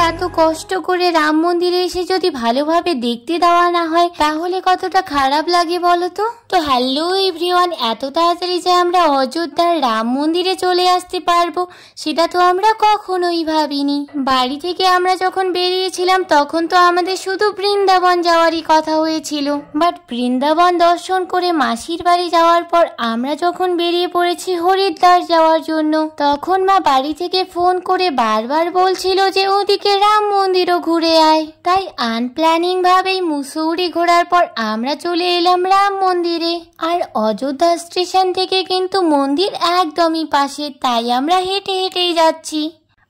এত কষ্ট করে রাম মন্দিরে এসে যদি ভালোভাবে দেখতে দেওয়া না হয় তাহলে কতটা খারাপ লাগে বলো তো। তো হ্যালো এভরিওয়ান, এত তাড়াতাড়ি যে আমরা অযোধ্যার রাম মন্দিরে চলে আসতে পারবো সেটা তো আমরা কখনোই ভাবিনি। বাড়ি থেকে আমরা যখন বেরিয়েছিলাম তখন তো আমাদের শুধু বৃন্দাবন যাওয়ারই কথা হয়েছিল, বাট বৃন্দাবন দর্শন করে মাসির বাড়ি যাওয়ার পর আমরা যখন বেরিয়ে পড়েছি হরিদ্বার যাওয়ার জন্য, তখন মা বাড়ি থেকে ফোন করে বারবার বলছিল যে ওদিকে রাম মন্দিরও ঘুরে আয়। তাই আনপ্ল্যানিং ভাবেই মুসৌরি ঘোরার পর আমরা চলে এলাম রাম মন্দিরে। আর অযোধ্যা স্টেশন থেকে কিন্তু মন্দির একদমই পাশে, তাই আমরা হেঁটে হেঁটেই যাচ্ছি।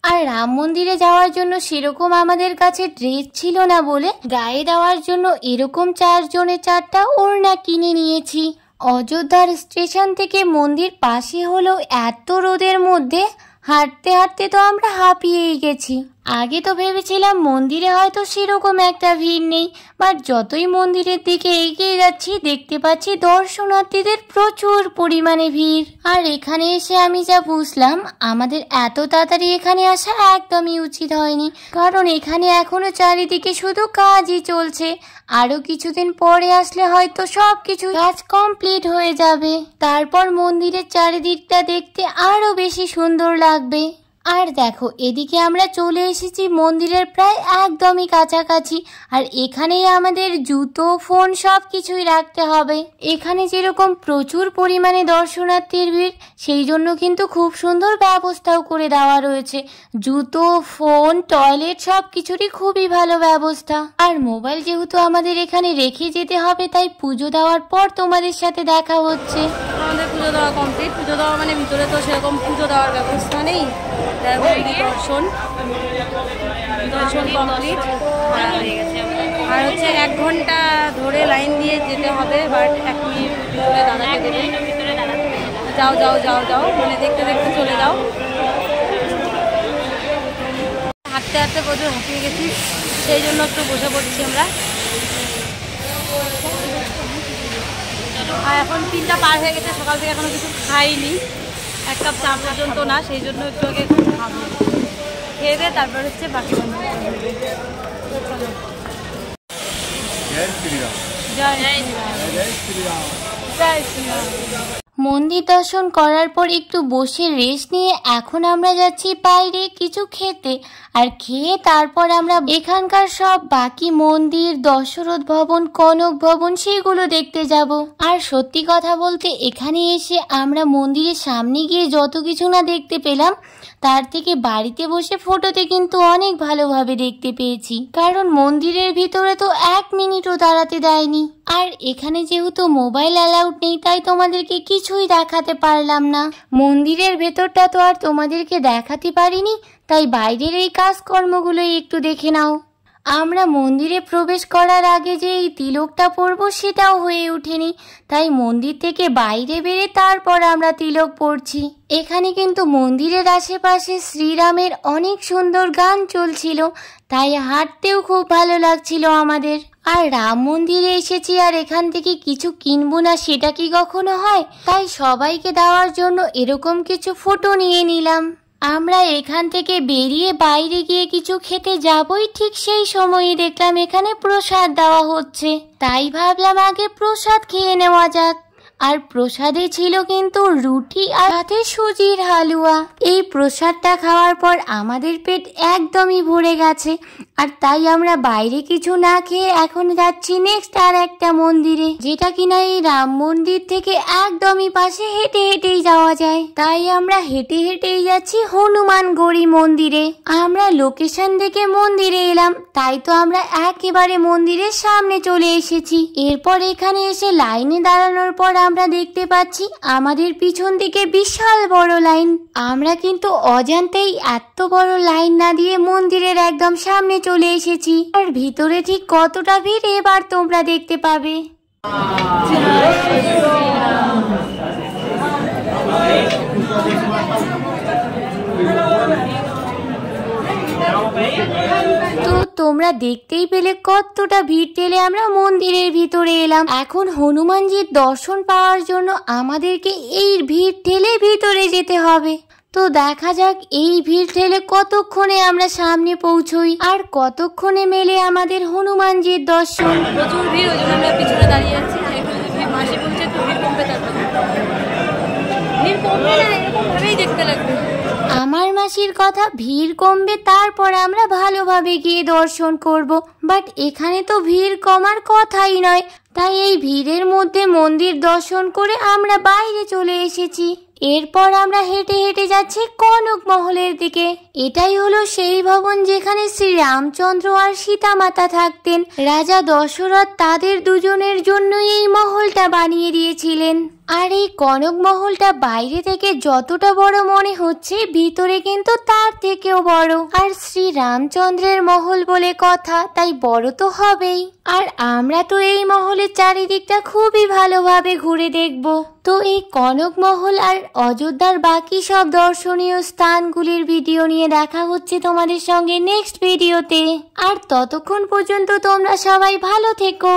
আর রাম মন্দিরে যাওয়ার জন্য সেরকম আমাদের কাছে ড্রেস ছিল না বলে গায়ে দেওয়ার জন্য এরকম 4 জনে 4টা ওড়না কিনে নিয়েছি। অযোধ্যার স্টেশন থেকে মন্দির পাশে হলেও এত রোদের মধ্যে হাঁটতে হাঁটতে তো আমরা হাঁপিয়েই গেছি। আগে তো ভেবেছিলাম মন্দিরে হয়তো সেরকম একটা ভিড় নেই, বাট যতই মন্দিরের দিকে এগিয়ে যাচ্ছি দেখতে পাচ্ছি দর্শনার্থীদের প্রচুর পরিমাণে ভিড়। আর এখানে এসে আমি যা বুঝলাম, আমাদের এত তাড়াতাড়ি এখানে আসা একদমই উচিত হয়নি, কারণ এখানে এখনো চারিদিকে শুধু কাজই চলছে। আরো কিছুদিন পরে আসলে হয়তো সবকিছু কাজ কমপ্লিট হয়ে যাবে, তারপর মন্দিরের চারিদিকটা দেখতে আরো বেশি সুন্দর লাগবে। আর দেখো, এদিকে আমরা চলে এসেছি মন্দিরের প্রায় একদমই কাছাকাছি। আর এখানেই আমাদের জুতো, ফোন সবকিছুই রাখতে হবে। এখানে যেরকম প্রচুর পরিমাণে দর্শনার্থীর ভিড়, সেই জন্য কিন্তু খুব সুন্দর ব্যবস্থাও করে দেওয়া রয়েছে। জুতো, ফোন, টয়লেট সবকিছুরই খুবই ভালো ব্যবস্থা। আর মোবাইল যেহেতু আমাদের এখানে রেখে যেতে হবে, তাই পুজো দেওয়ার পর তোমাদের সাথে দেখা হচ্ছে। আমাদের পুজো দেওয়া কমপ্লিট। পুজো দেওয়া মানে ভিতরে তো সেরকম পুজো দেওয়ার ব্যবস্থা নেই, দর্শন কমপ্লিট আর হচ্ছে 1 ঘন্টা ধরে লাইন দিয়ে যেতে হবে, বাট 1 মিনিট ভিতরে দাঁড়াতে দেবে। যাও যাও যাও যাও বলে দেখতে দেখতে চলে যাও। হাঁটতে হাঁটতে প্রচুর হাঁপিয়ে গেছি, সেই জন্য একটু বসে পড়ছি আমরা। আর এখন 3টা পার হয়ে গেছে, সকাল থেকে এখনো কিছু খাইনি, 1 কাপ চা পর্যন্ত না, সেই জন্য একটু আগে খাবো। খেয়ে দিয়ে তারপর হচ্ছে বাকি বন্ধ করতে হবে। জয় শ্রীরাম, জয় শ্রীরাম, জয় শ্রীরাম। মন্দির দর্শন করার পর একটু বসে রেস্ট নিয়ে এখন আমরা যাচ্ছি বাইরে কিছু খেতে। আর খেয়ে তারপর আমরা এখানকার সব বাকি মন্দির, দশরথ ভবন, কনক ভবন সেগুলো দেখতে যাব। আর সত্যি কথা বলতে এখানে এসে আমরা মন্দিরের সামনে গিয়ে যত কিছু না দেখতে পেলাম, তার থেকে বাড়িতে বসে ফটোতে কিন্তু অনেক ভালোভাবে দেখতে পেয়েছি, কারণ মন্দিরের ভিতরে তো 1 মিনিটও দাঁড়াতে দেয়নি। আর এখানে যেহেতু মোবাইল অ্যালাউড নেই, তাই তোমাদেরকে কিছুই দেখাতে পারলাম না। মন্দিরের ভেতরটা তো আর তোমাদেরকে দেখাতে পারিনি, তাই বাইরের এই কাজকর্মগুলোই একটু দেখে নাও। আমরা মন্দিরে প্রবেশ করার আগে যে এই তিলকটা পরবো সেটাও হয়ে ওঠেনি, তাই মন্দির থেকে বাইরে বেরিয়ে তারপর আমরা তিলক পরছি। এখানে কিন্তু মন্দিরের আশেপাশে শ্রীরামের অনেক সুন্দর গান চলছিল, তাই হাঁটতেও খুব ভালো লাগছিল আমাদের। আর রাম মন্দিরে এসেছি আর এখান থেকে কিছু কিনবো না সেটা কি কখনো হয়? তাই সবাইকে দেওয়ার জন্য এরকম কিছু ফটো নিয়ে নিলাম। আমরা এখান থেকে বেরিয়ে বাইরে গিয়ে কিছু খেতে যাবই, ঠিক সেই সময়ই দেখলাম এখানে প্রসাদ দেওয়া হচ্ছে, তাই ভাবলাম আগে প্রসাদ খেয়ে নেওয়া যাক। আর প্রসাদে ছিল কিন্তু রুটি আর সাথে সুজির হালুয়া। এই প্রসাদটা খাওয়ার পর আমাদের পেট একদমই ভরে গেছে, আর তাই আমরা বাইরে কিছু না খেয়ে এখন যাচ্ছি নেক্সট আর একটা মন্দিরে, যেটা কিনা এই রাম মন্দির থেকে একদমই পাশে, হেঁটে হেঁটেই যাওয়া যায়। তাই আমরা হেঁটে হেঁটেই যাচ্ছি হনুমানগড়ি মন্দিরে। আমরা লোকেশন দেখে মন্দিরে এলাম, তাই তো আমরা একেবারে মন্দিরের সামনে চলে এসেছি। এরপর এখানে এসে লাইনে দাঁড়ানোর পর আমরা দেখতে পাচ্ছি আমাদের পিছন দিকে বিশাল বড় লাইন। আমরা কিন্তু অজান্তেই এত বড় লাইন না দিয়ে মন্দিরের একদম সামনে চলে এসেছি। আর ভিতরে ঠিক কতটা ভিড় এবার তোমরা দেখতে পাবে। তো তোমরা দেখতেই পেলে কতটা ভিড় ঠেলে আমরা মন্দিরের ভিতরে এলাম। এখন হনুমানজির দর্শন পাওয়ার জন্য আমাদেরকে এই ভিড় ঠেলে ভিতরে যেতে হবে। তো দেখা যাক এই ভিড় ঠেলে কতক্ষণে আমরা সামনে পৌঁছই আর কতক্ষণে মেলে আমাদের হনুমানজির দর্শন। প্রচুর ভিড়, ওই জন্য আমরা পিছনে দাঁড়িয়ে আছি। মাসি বলছে একটু ভিড় কমবে, তারপর ভিড় কমবে না, এরকম ভাবেই দেখতে লাগবে। আমার মাসির কথা, ভিড় কমবে তারপর আমরা ভালোভাবে গিয়ে দর্শন করব। বাট এখানে তো ভিড় কমার কথাই নয়, তাই এই ভিড়ের মধ্যে মন্দির দর্শন করে আমরা বাইরে চলে এসেছি। এরপর আমরা হেঁটে হেঁটে যাচ্ছি কনক মহলের দিকে। এটাই হলো সেই ভবন যেখানে শ্রী রামচন্দ্র আর সীতা মাতা থাকতেন। রাজা দশরথ তাদের দুজনের জন্যই এই মহলটা বানিয়ে দিয়েছিলেন। আর এই কনক মহলটা বাইরে থেকে যতটা বড় মনে হচ্ছে, ভিতরে কিন্তু তার থেকেও বড়। আর শ্রী রামচন্দ্রের মহল বলে কথা, তাই বড় তো হবেই। আর আমরা তো এই মহলের চারিদিকটা খুবই ভালোভাবে ঘুরে দেখব। তো এই কনক মহল আর অযোধ্যার বাকি সব দর্শনীয় স্থানগুলির ভিডিও নিয়ে দেখা হচ্ছে তোমাদের সঙ্গে নেক্সট ভিডিওতে। আর ততক্ষণ পর্যন্ত তোমরা সবাই ভালো থেকো।